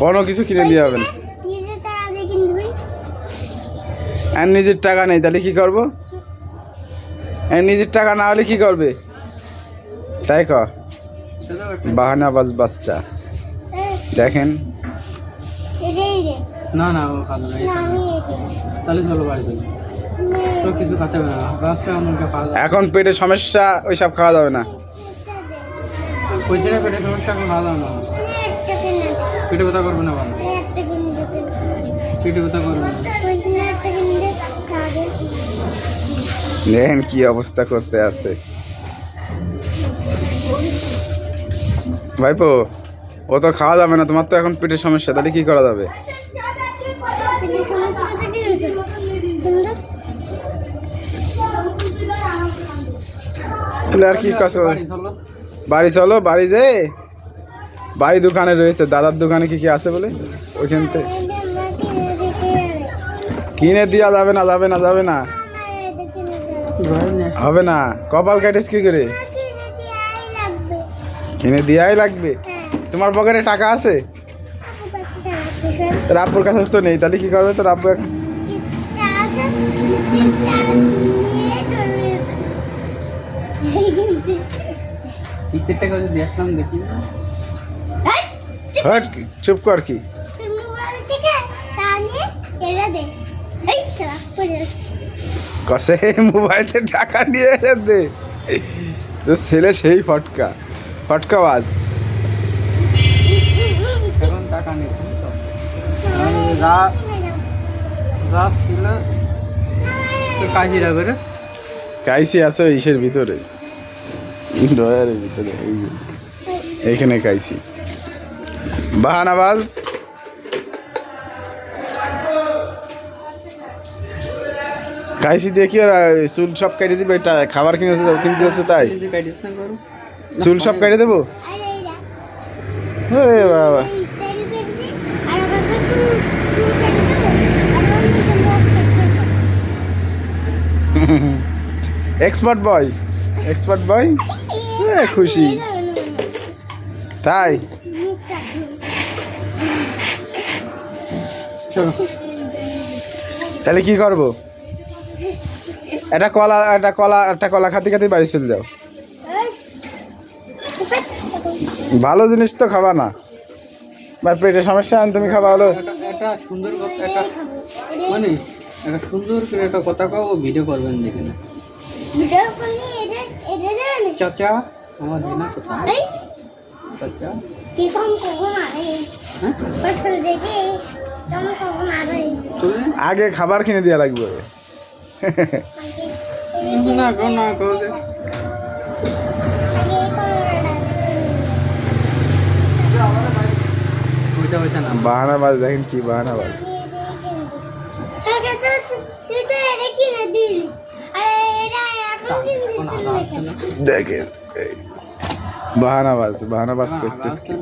কোনো কিছু কিনে দিয়ে হবে না। আর নিজের টাকা নেই, তাহলে কি করবো? নিজের টাকা না হলে কি করবে? তাই ক বাহানাবাজ বাচ্চা। দেখেন না না ও খাবে না, তাহলে চলো বাড়ি চলো। তো কিছু খাতে হবে না, ব্যবসা আমাকে খাওয়া যাবে। এখন পেটে সমস্যা, ওইসব খাওয়া যাবে না। ওই জন্য পেটের সমস্যা এখন খাওয়া যাবে না। পেটে ব্যথা করবে না ভালো, পেটে ব্যথা করবে না। দেখেন কি অবস্থা করতে আছে ভাইপো। ও তো খাওয়া যাবে না, তোমার তো এখন পেটের সমস্যা, তাহলে কি করা যাবে? তাহলে আর কি কাজ করবে? বাড়ি চলো, বাড়ি যে বাড়ি দোকানে রয়েছে, দাদার দোকানে কি কি আছে বলে ওইখান থেকে কিনে দেওয়া যাবে না, যাবে না, যাবে না, হবে না। কপাল কাটিস কি করে? কিনে দেওয়াই লাগবে। তোমার পকেটে টাকা আছে? তোর আব্বুর কাছে তো নেই, তাহলে কি করবে তোর আব্বু? এখন চুপ কর, কি কসে মোবাইলে টাকা নিয়ে দে তোর ছেলে সেই ফটকা ফটকাবাজ। এখন টাকা নেই যা যা ছিল তো কাজে যাবে রে। কাইসি আছে ইসের ভিতরে, ড্রয়ারের ভিতরে, এইখানে কাইসি। বাহানাবাজ। কাইসি দেখি আর চুল সব কেটে দিবে, খাবার কিনতে হচ্ছে তাই চুল সব কেটে দেবো। আরে বাবা, এক্সপার্ট বয়, এক্সপার্ট বয়, খুশি তাই। তাহলে কি করবো? একটা কলা খাতে খাতে বাড়ি চলে যাও। ভালো জিনিস তো খাবা না, পেটের সমস্যা, তুমি খাবা হলো। একটা সুন্দর একটা মানে একটা সুন্দর করে একটা কথা কও, ভিডিও করবেন দেখে না। চাচা আমার দিনা কোথায়? চাচা কি কম করবো না রে, পার্সেল দেখে কম করবো না রে। আগে খাবার কিনে দেওয়া লাগবে। না গো, না গো, বাহানাবাজ। দেখেন কি বাহানাবাজ, দেখেন বাহানাবাজ, বাহানাবাজ করতেছে।